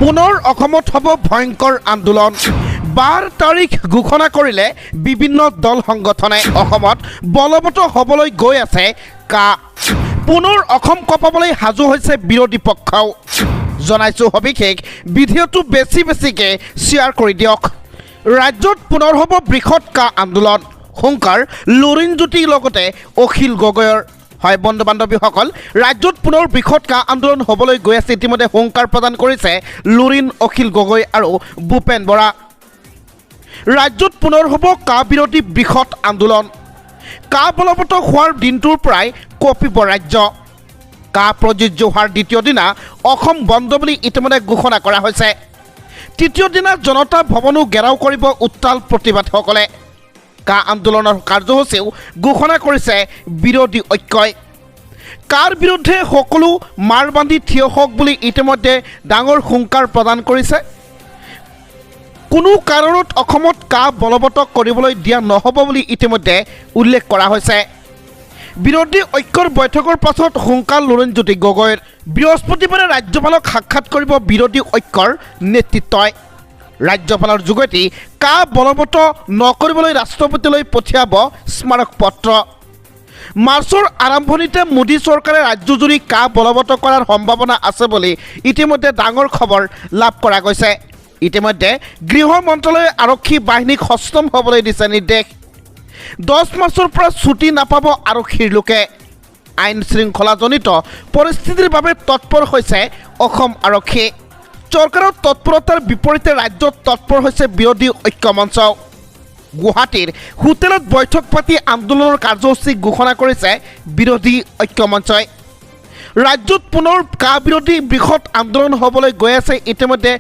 পুনৰ অসমত হ'ব ভয়ংকৰ আন্দোলন 12 তাৰিখ ঘোষণা কৰিলে বিভিন্ন দল সংগঠনে অসমত বলবৎ হ'বলৈ গৈ আছে কা পুনৰ অসম কঁপাবলৈ সাজু হৈছে বিৰোধী পক্ষও জনাইছো সবিশেষ ভিডিঅ'টো বেছিকৈ শ্বেয়াৰ কৰি দিয়ক ৰাজ্যত পুনৰ হ'ব বৃহৎ কা আন্দোলন হুংকাৰ লুৰিণজ্যোতিৰ লগতে অখিল গগৈৰ হয় বন্ধু বান্ধৱীসকল ৰাজ্যত পুনৰ বৃহৎ কা আন্দোলন হ'বলৈ গৈ আছে ইতিমধ্যে হুংকাৰ প্ৰদান কৰিছে লুৰিণ অখিল গগৈ আৰু ভূপেন বৰা ৰাজ্যত পুনৰ হ'ব কা বিৰোধী বৃহৎ আন্দোলন কা বলবৎ হোৱাৰ দিনটোৰ পৰাই কঁপিব ৰাজ্য কা প্ৰযোজ্য হোৱাৰ দ্বিতীয় দিনা অসম বন্ধ বুলি ইতিমধ্যে ঘোষণা কৰা হৈছে তৃতীয় দিনা জনতা ভৱনো ঘেৰাও কৰিব উত্তাল প্ৰতিবাদসকলে কা আন্দোলনৰ কাৰ্যসূচীও ঘোষণা কৰিছে বিৰোধী ঐক্যই কাৰ বিৰুদ্ধে সকলো মাৰ বান্ধি থিয় হওক বুলি ইতিমধ্যে ডাঙৰ হুংকাৰ প্ৰদান কৰিছে কোনো কাৰণত অসমত কা বলবৎ কৰিবলৈ দিয়া নহ'ব বুলি ইতিমধ্যে উল্লেখ কৰা হৈছে বিৰোধী ঐক্যৰ বৈঠকৰ পাছত হুংকাৰ লুৰিণজ্যোতি গগৈৰ বৃহস্পতিবাৰে ৰাজ্যপালক সাক্ষাৎ কৰিব বিৰোধী ঐক্যৰ নেতৃত্বই ৰাজ্যপালৰ যোগেদি কা বলবৎ নকৰিবলৈ ৰাষ্ট্ৰপতিলৈ পঠিয়াব স্মাৰক পত্ৰ মাৰ্চৰ আৰম্ভণিতে মোদী চৰকাৰে ৰাজ্যজুৰি কা বলবৎ কৰাৰ সম্ভাৱনা আছে বুলি ইতিমধ্যে ডাঙৰ খবৰ লাভ কৰা গৈছে ইতিমধ্যে গৃহ মন্ত্ৰালয়ে আৰক্ষী বাহিনীক সষ্টম হ'বলৈ দিছে নিৰ্দেশ 10 মাৰ্চৰ পৰা ছুটি নাপাব আৰক্ষীৰ লোকে আইন শৃংখলাজনিত পৰিস্থিতিৰ বাবে তৎপৰ হৈছে অসম আৰক্ষী চৰকাৰৰ তৎপৰতাৰ বিপৰীতে ৰাজ্যত তৎপৰ হৈছে বিৰোধী ঐক্য মঞ্চ গুৱাহাটীৰ হোটেলত বৈঠক পাতি আন্দোলনৰ কাৰ্যসূচী ঘোষণা কৰিছে বিৰোধী ঐক্য মঞ্চই ৰাজ্যত পুনৰ কা বিৰোধী বৃহৎ আন্দোলন হ'বলৈ গৈ আছে ইতিমধ্যে